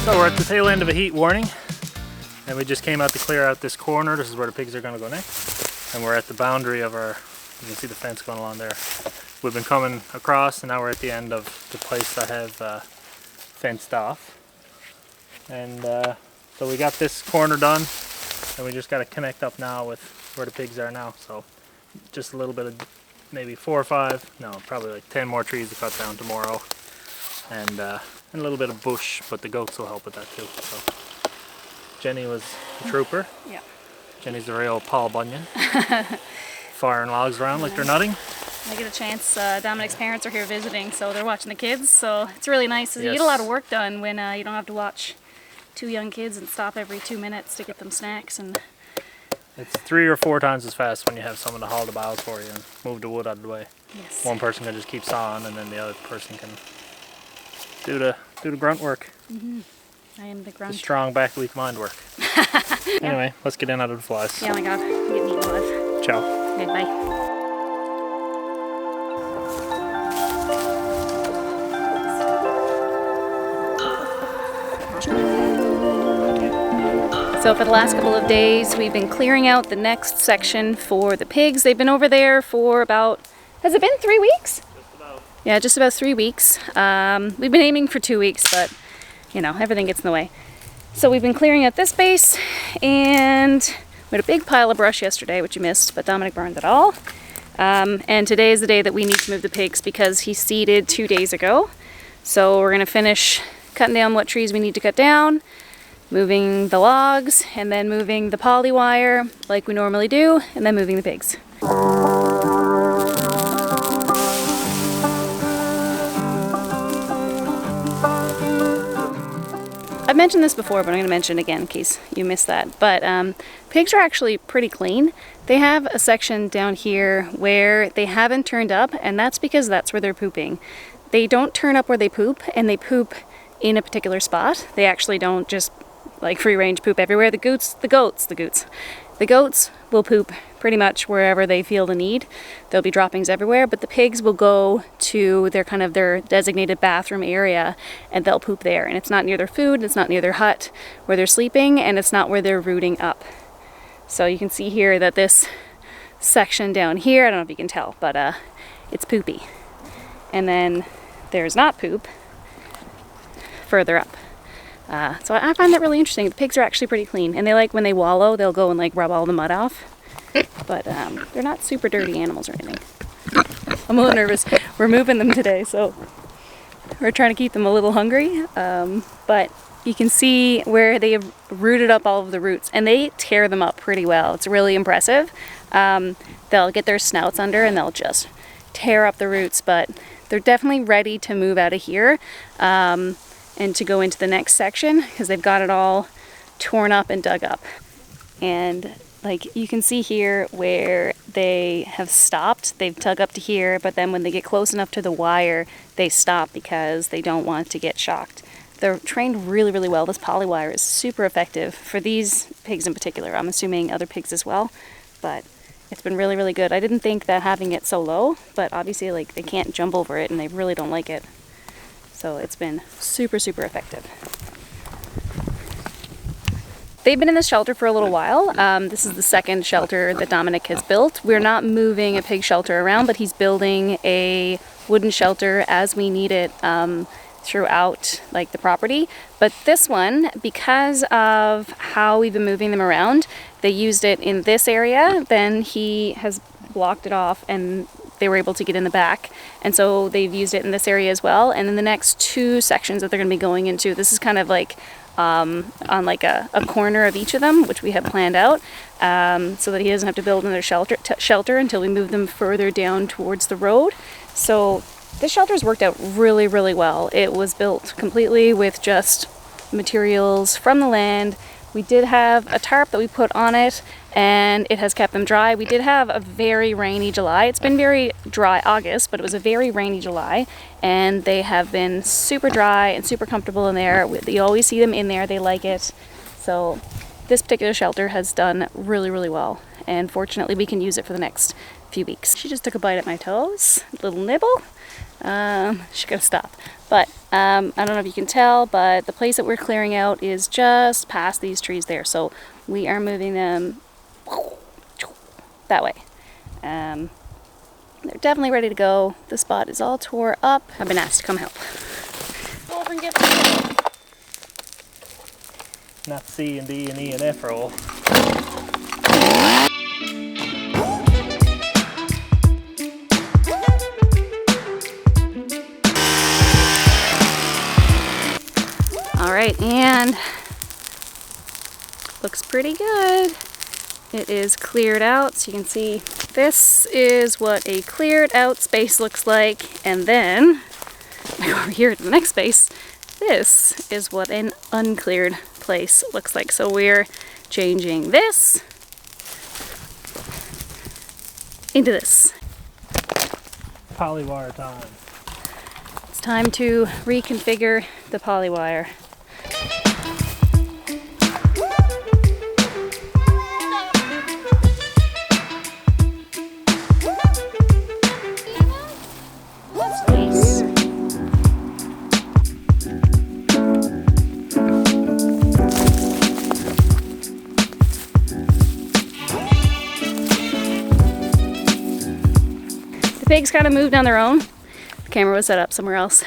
So we're at the tail end of a heat warning, and we just came out to clear out this corner. This is where the pigs are going to go next, and we're at the boundary of our, you can see the fence going along there. We've been coming across, and now we're at the end of the place I have fenced off. And so we got this corner done, and we just got to connect up now with where the pigs are now. So just a little bit of, maybe 4 or 5, no, probably like 10 more trees to cut down tomorrow, and a little bit of bush, but the goats will help with that too. So Jenny was a trooper. Yeah. Jenny's the real Paul Bunyan. Firing logs around like they're nutting. I get a chance, Dominic's parents are here visiting, so they're watching the kids, so it's really nice. Yes. You get a lot of work done when you don't have to watch 2 young kids and stop every 2 minutes to get them snacks. And it's 3 or 4 times as fast when you have someone to haul the boughs for you and move the wood out of the way. yes. One person can just keep sawing, and then the other person can do the grunt work. Mm-hmm. I am the grunt. The strong back, weak mind work. Anyway, let's get in out of the flies. Yeah, oh my god, I'm getting eaten alive. Ciao. Okay, bye. So for the last couple of days, we've been clearing out the next section for the pigs. They've been over there for about, has it been 3 weeks? Just about. Yeah, just about 3 weeks. We've been aiming for 2 weeks, but you know, everything gets in the way. So we've been clearing out this space, and we had a big pile of brush yesterday, which you missed, but Dominic burned it all. And today is the day that we need to move the pigs because he seeded 2 days ago. So we're gonna finish cutting down what trees we need to cut down, moving the logs, and then moving the poly wire like we normally do, and then moving the pigs. I've mentioned this before, but I'm going to mention it again in case you missed that. But pigs are actually pretty clean. They have a section down here where they haven't turned up, and that's because that's where they're pooping. They don't turn up where they poop, and they poop in a particular spot. They actually don't just like free range poop everywhere. The goats will poop pretty much wherever they feel the need. There'll be droppings everywhere, but the pigs will go to their kind of their designated bathroom area and they'll poop there. And it's not near their food, it's not near their hut where they're sleeping, and it's not where they're rooting up. So you can see here that this section down here, I don't know if you can tell, but it's poopy. And then there's not poop further up. So I find that really interesting. The pigs are actually pretty clean, and they like when they wallow, they'll go and like rub all the mud off. But they're not super dirty animals or anything. I'm a little nervous. We're moving them today, so we're trying to keep them a little hungry. But you can see where they have rooted up all of the roots, and they tear them up pretty well. It's really impressive. They'll get their snouts under and they'll just tear up the roots, but they're definitely ready to move out of here and to go into the next section because they've got it all torn up and dug up. And like you can see here where they have stopped, they've dug up to here, but then when they get close enough to the wire, they stop because they don't want to get shocked. They're trained really, really well. This poly wire is super effective for these pigs in particular. I'm assuming other pigs as well, but it's been really, really good. I didn't think that having it so low, but obviously like they can't jump over it and they really don't like it. So it's been super, super effective. They've been in this shelter for a little while. This is the second shelter that Dominic has built. We're not moving a pig shelter around, but he's building a wooden shelter as we need it throughout like the property. But this one, because of how we've been moving them around, they used it in this area, then he has blocked it off and they were able to get in the back. And so they've used it in this area as well. And in the next 2 sections that they're going to be going into, this is kind of like on like a corner of each of them, which we have planned out, so that he doesn't have to build another shelter until we move them further down towards the road. So this shelter's worked out really, really well. It was built completely with just materials from the land. We did have a tarp that we put on it, and it has kept them dry. We did have a very rainy July. It's been very dry August, but it was a very rainy July, and they have been super dry and super comfortable in there. You always see them in there. They like it. So this particular shelter has done really, really well, and fortunately we can use it for the next few weeks. She just took a bite at my toes, a little nibble. She's gonna stop, but I don't know if you can tell, but the place that we're clearing out is just past these trees there. So we are moving them that way. They're definitely ready to go. The spot is all tore up. I've been asked to come help. Go over and get them. Not C and D and E and F roll. All right, and looks pretty good. It is cleared out, so you can see this is what a cleared out space looks like, and then I go over here to the next space. This is what an uncleared place looks like. So we're changing this into this. Polywire time. It's time to reconfigure the polywire. The pigs kind of moved on their own. The camera was set up somewhere else,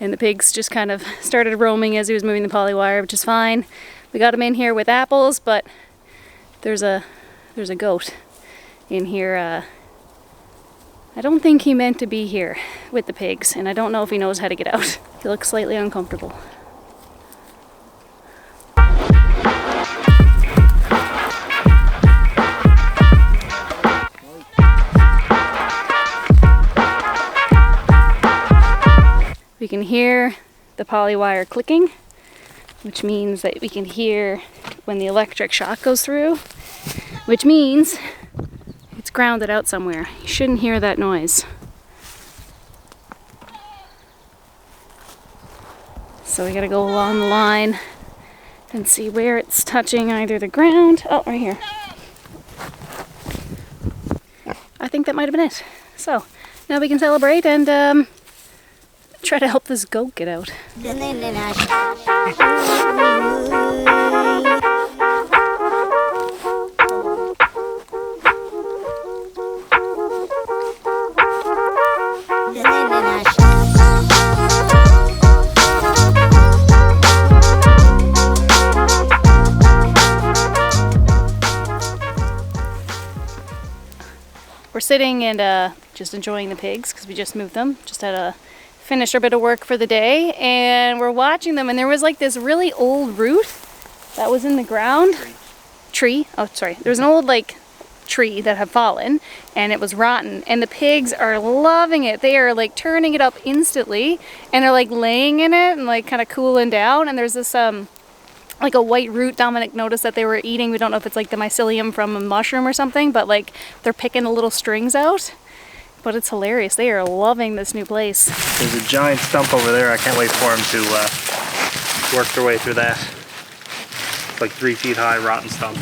and the pigs just kind of started roaming as he was moving the polywire, which is fine. We got him in here with apples, but there's a goat in here. I don't think he meant to be here with the pigs, and I don't know if he knows how to get out. He looks slightly uncomfortable. We can hear the polywire clicking, which means that we can hear when the electric shock goes through, which means it's grounded out somewhere. You shouldn't hear that noise. So we gotta go along the line and see where it's touching either the ground. Oh, right here. I think that might have been it. So now we can celebrate and try to help this goat get out. We're sitting and just enjoying the pigs because we just moved them. Just had a finished our bit of work for the day, and we're watching them, and there was like this really old root that was in the ground. Tree. Oh, sorry. There was an old like tree that had fallen, and it was rotten, and the pigs are loving it. They are like turning it up instantly, and they're like laying in it and like kind of cooling down. And there's this like a white root Dominic noticed that they were eating. We don't know if it's like the mycelium from a mushroom or something, but like they're picking the little strings out. But it's hilarious. They are loving this new place. There's a giant stump over there. I can't wait for them to work their way through that. It's like 3 feet high, rotten stump.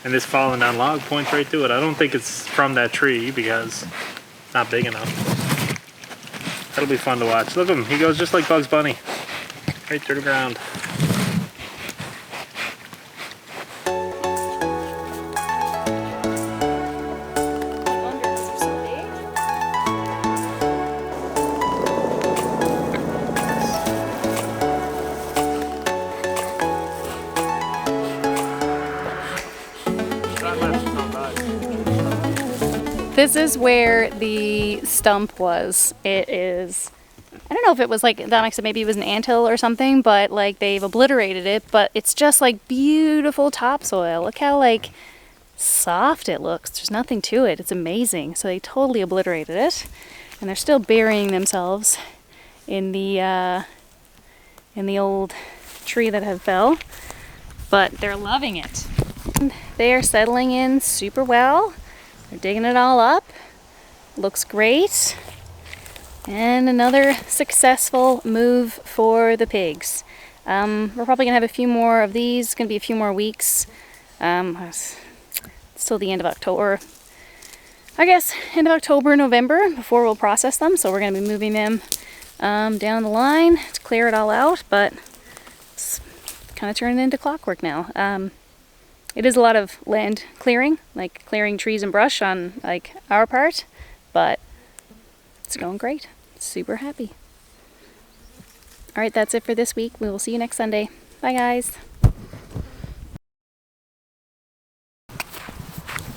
And this fallen down log points right to it. I don't think it's from that tree because it's not big enough. That'll be fun to watch. Look at him. He goes just like Bugs Bunny. Right through the ground. This is where the stump was. It is, I don't know if it was like, Dominic said maybe it was an anthill or something, but like they've obliterated it, but it's just like beautiful topsoil. Look how like soft it looks. There's nothing to it. It's amazing. So they totally obliterated it, and they're still burying themselves in the old tree that had fell, but they're loving it. They are settling in super well. They're digging it all up. Looks great. And another successful move for the pigs. We're probably gonna have a few more of these. It's gonna be a few more weeks. It's till the end of October. I guess end of October, November before we'll process them. So we're gonna be moving them down the line to clear it all out, but it's kind of turning into clockwork now. It is a lot of land clearing, like clearing trees and brush on like our part, but it's going great. Super happy. All right, that's it for this week. We will see you next Sunday. Bye, guys.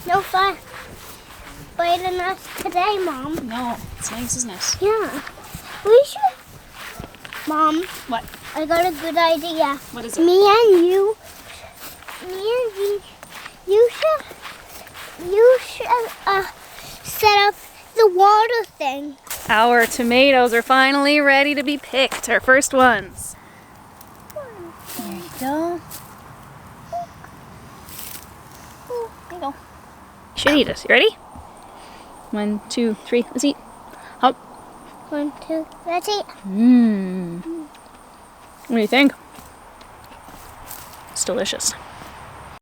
No fun biting us today, Mom. No, it's nice, isn't it? Yeah. We should. Mom, What? I got a good idea. What is it? Me and you should set up the water thing. Our tomatoes are finally ready to be picked. Our first ones. There you go. There you go. Should eat it. You ready? 1, 2, 3. Let's eat. Hop. 1, 2, let's eat. Mmm. What do you think? It's delicious.